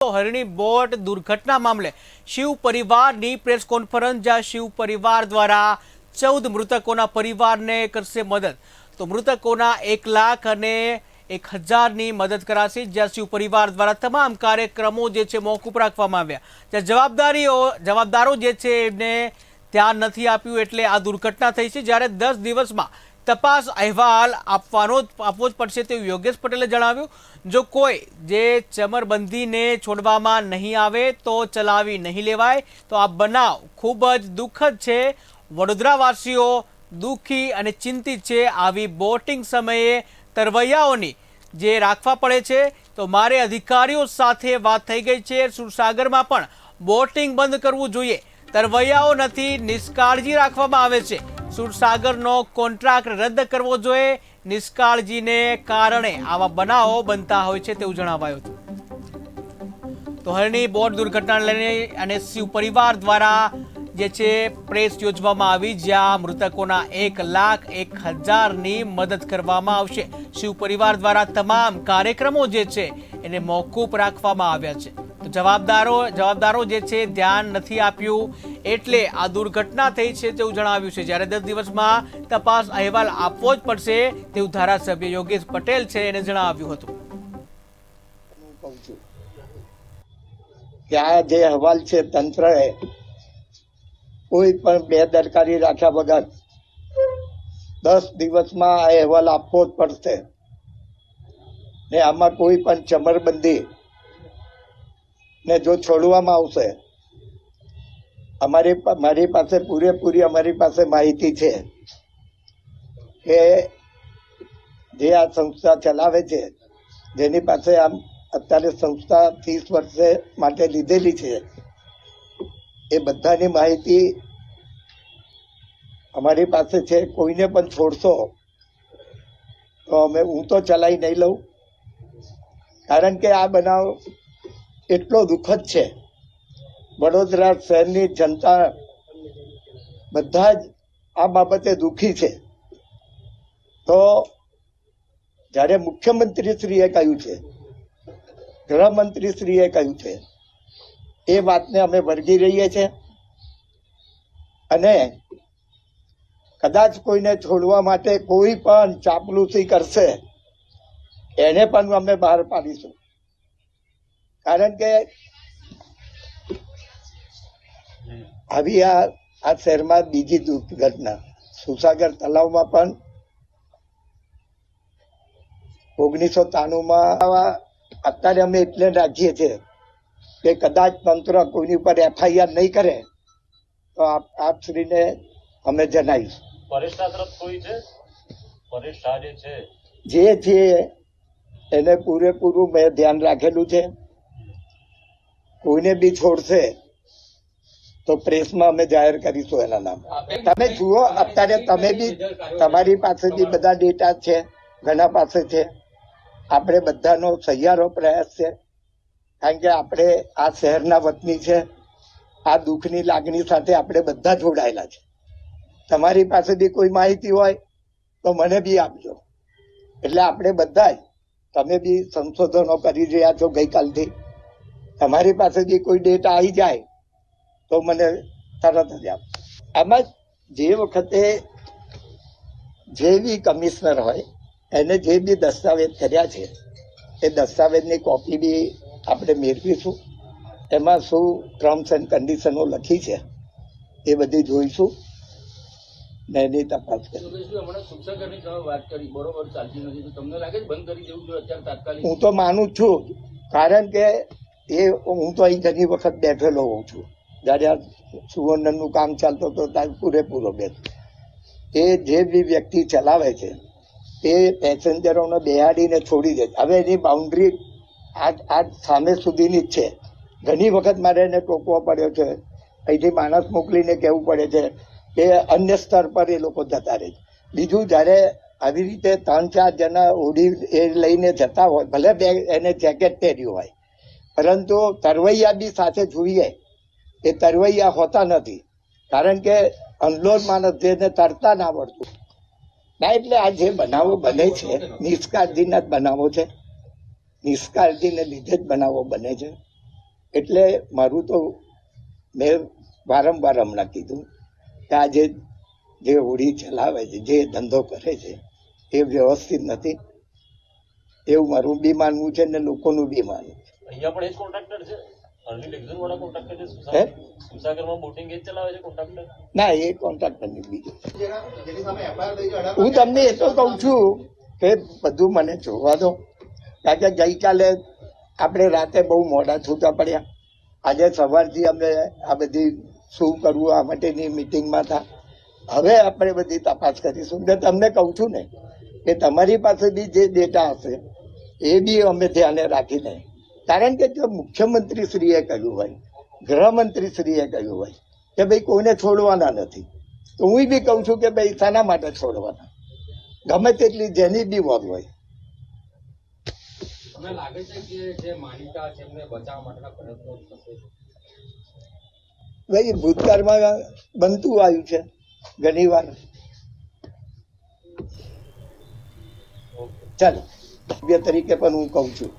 હરણી boat દુર્ઘટના મામલે શિવ પરિવારની પ્રેસ કોન્ફરન્સ, જ્યાં શિવ પરિવાર દ્વારા 14 મૃતકોના પરિવારને કરશે મદદ। તો મૃતકોના 1 લાખ અને 1,000ની મદદ કરાશે, જ્યાં શિવ પરિવાર દ્વારા તમામ કાર્યક્રમો જે છે મોકૂફ રાખવામાં આવ્યા। જ્યાં જવાબદારો જે છે એમને ધ્યાન નથી આપ્યું, એટલે આ દુર્ઘટના થઈ છે। જ્યારે 10 દિવસમાં તપાસ અહેવાલ આપવો જ પડશે તેવું યોગેશ પટેલે જણાવ્યું। જો કોઈ જે ચમરબંધીને છોડવામાં નહીં આવે તો ચલાવી નહીં લેવાય। તો આ બનાવ ખૂબ જ દુઃખદ છે। વડોદરાવાસીઓ દુઃખી અને ચિંતિત છે। આવી બોટિંગ સમયે તરવૈયાઓની જે રાખવા પડે છે, તો મારે અધિકારીઓ સાથે વાત થઈ ગઈ છે। સુરસાગરમાં પણ બોટિંગ બંધ કરવું જોઈએ। તરવૈયાઓ નથી, નિષ્કાળજી રાખવામાં આવે છે। સુરસાગરનો કોન્ટ્રાક્ટ રદ કરવો જોઈએ। નિષ્કાળજીને કારણે આવા બનાવો બનતા હોય છે તેવું જણાવાયું હતું। તો હરણી બોટ દુર્ઘટનાને લઈને અને શિવ પરિવાર દ્વારા જે છે પ્રેસ યોજવામાં આવી, જ્યાં મૃતકોના 1,01,000ની મદદ કરવામાં આવશે। શિવ પરિવાર દ્વારા તમામ કાર્યક્રમો જે છે એને મોકૂફ રાખવામાં આવ્યા છે। તો જવાબદારો જે છે ધ્યાન નથી આપ્યું, એટલે આ દુર્ઘટના થઈ છે તેવું જણાવ્યું છે। જ્યારે 10 દિવસમાં તપાસ અહેવાલ આપવો જ પડશે તેવું ધારાસભ્ય યોગેશ પટેલ છે એને જણાવ્યું હતું। આ જે અહેવાલ છે, તંત્રએ કોઈ પણ બેદરકારી રાખ્યા વગર 10 દિવસમાં આ અહેવાલ આપવો જ પડશે ને આમાં કોઈ પણ ચમરબંધી ને જો છોડવામાં આવશે, મારી પાસે પૂરેપૂરી માહિતી છે કે જે આ સંસ્થા ચલાવે છે, જેની પાસે આમ અત્યારે સંસ્થા 30 વર્ષે માટે લીધેલી છે, એ બધાની માહિતી અમારી પાસે છે। કોઈને પણ છોડશો તો હું તો ચલાવી નહીં લઉં, કારણ કે આ બનાવ એટલો દુઃખદ છે। વડોદરા શહેરની જનતા બધા જ આ બાબતે દુઃખી છે। તો જ્યારે મુખ્યમંત્રીશ્રીએ કહ્યું છે, ગૃહમંત્રીશ્રીએ કહ્યું છે, એ વાતને અમે વળગી રહીએ છીએ અને કદાચ કોઈને છોડવા માટે કોઈ પણ ચાપલૂસી કરશે એને પણ અમે બહાર પાડીશું। કારણ કે આવી આ શહેરમાં બીજી દુર્ઘટના સુરસાગર તલાવમાં પણ 1993માં અત્યારે અમે એટલે રાખીએ છીએ કે કદાચ તંત્ર કોઈની ઉપર FIR નહીં કરે તો આપશ્રીને અમે જણાવીશું। જે છે એને પૂરેપૂરું મેં ધ્યાન રાખેલું છે। કોઈને બી છોડશે તો પ્રેસમાં અમે જાહેર કરીશું એના નામ। તમે જુઓ, અત્યારે તમે બી તમારી પાસે બી બધા ડેટા છે, ઘણા પાસે છે। આપણે બધાનો સહિયારો પ્રયાસ છે, કારણ કે આપણે આ શહેરના વતની છે। આ દુઃખની લાગણી સાથે આપણે બધા જોડાયેલા છે। તમારી પાસે બી કોઈ માહિતી હોય તો મને બી આપજો, એટલે આપણે બધા તમે બી સંશોધનો કરી રહ્યા છો ગઈકાલથી, તમારી પાસે બી કોઈ ડેટા આવી જાય તો મને તરત જ આપ। આમાં જે વખતે જે બી કમિશનર હોય એને જે બી દસ્તાવેજ કર્યા છે એ દસ્તાવેજની કોપી બી આપણે મેળવીશું। એમાં શું ટર્મ્સ એન્ડ કન્ડિશનો લખી છે એ બધી જોઈશું ને એની તપાસ કરી। હું તો માનું છું, કારણ કે હું તો અહીં ઘણી વખત બેઠેલો હોઉં છું। જયારે આ સુવર્ણનું કામ ચાલતું હતું ત્યારે પૂરેપૂરો બેઠ, એ જે બી વ્યક્તિ ચલાવે છે એ પેસેન્જરોને બેહાડીને છોડી દે। હવે એની બાઉન્ડ્રી આ સામે સુધીની જ છે। ઘણી વખત મારે એને ટોકવો પડ્યો છે, અહીંથી માણસ મોકલીને કહેવું પડે છે કે અન્ય સ્તર પર એ લોકો જતા રહે। બીજું, જ્યારે આવી રીતે 3-4 જણા ઓડી એ લઈને જતા હોય, ભલે એને જેકેટ પહેર્યું હોય, પરંતુ તરવૈયા બી સાથે જોઈએ। એ તરવૈયા હોતા નથી, કારણ કે અનલોડ માણસ જેને તરતા ના આવડતું ના। એટલે આ જે બનાવો બને છે નિષ્કાળજીના જ બનાવો છે। નિષ્કાળજીને લીધે જ બનાવો બને છે। એટલે મારું તો મેં વારંવાર હમણાં કીધું કે આ જે હોડી ચલાવે છે, જે ધંધો કરે છે, એ વ્યવસ્થિત નથી, એવું મારું બી માનવું છે ને લોકોનું બી માનવું છે. અહીંયા પણ એ જ કોન્ટ્રાક્ટર છે, અરવિંદ એક્ઝન વાળા કોન્ટ્રાક્ટર છે, હે? સુસાગરમાં બોટિંગ એ જ ચલાવે છે કોન્ટ્રાક્ટર. ના, એ કોન્ટ્રાક્ટર ની બીજું. હું તમને એ તો કઉ છું કે બધું મને જોવા દો, કારણ કે ગઈકાલે આપણે રાતે બહુ મોડા છૂટા પડ્યા, આજે સવારથી અમે આ બધી શું કરવું આ માટેની મિટિંગમાં હતા. હવે આપણે બધી તપાસ કરીશું ને તમને કહું છું ને કે તમારી પાસે બી જે ડેટા હશે એ બી અમે ધ્યાને રાખીને, કારણ કે જો મુખ્યમંત્રીશ્રીએ કહ્યું હોય, ગૃહમંત્રીશ્રીએ કહ્યું હોય કે ભાઈ કોઈને છોડવાના નથી, તો હું બી કહું છું કે ભાઈ શાના માટે છોડવાના, ગમે તેટલી જેની બી વોર હોય. તમને લાગે છે કે જે માલિકા છે એમને બચાવવા માટેના પ્રયત્નો થશે? ભાઈ ભૂતકાળમાં બનતું આવ્યું છે ઘણી વાર. ચાલો, સભ્ય તરીકે પણ હું કહું છું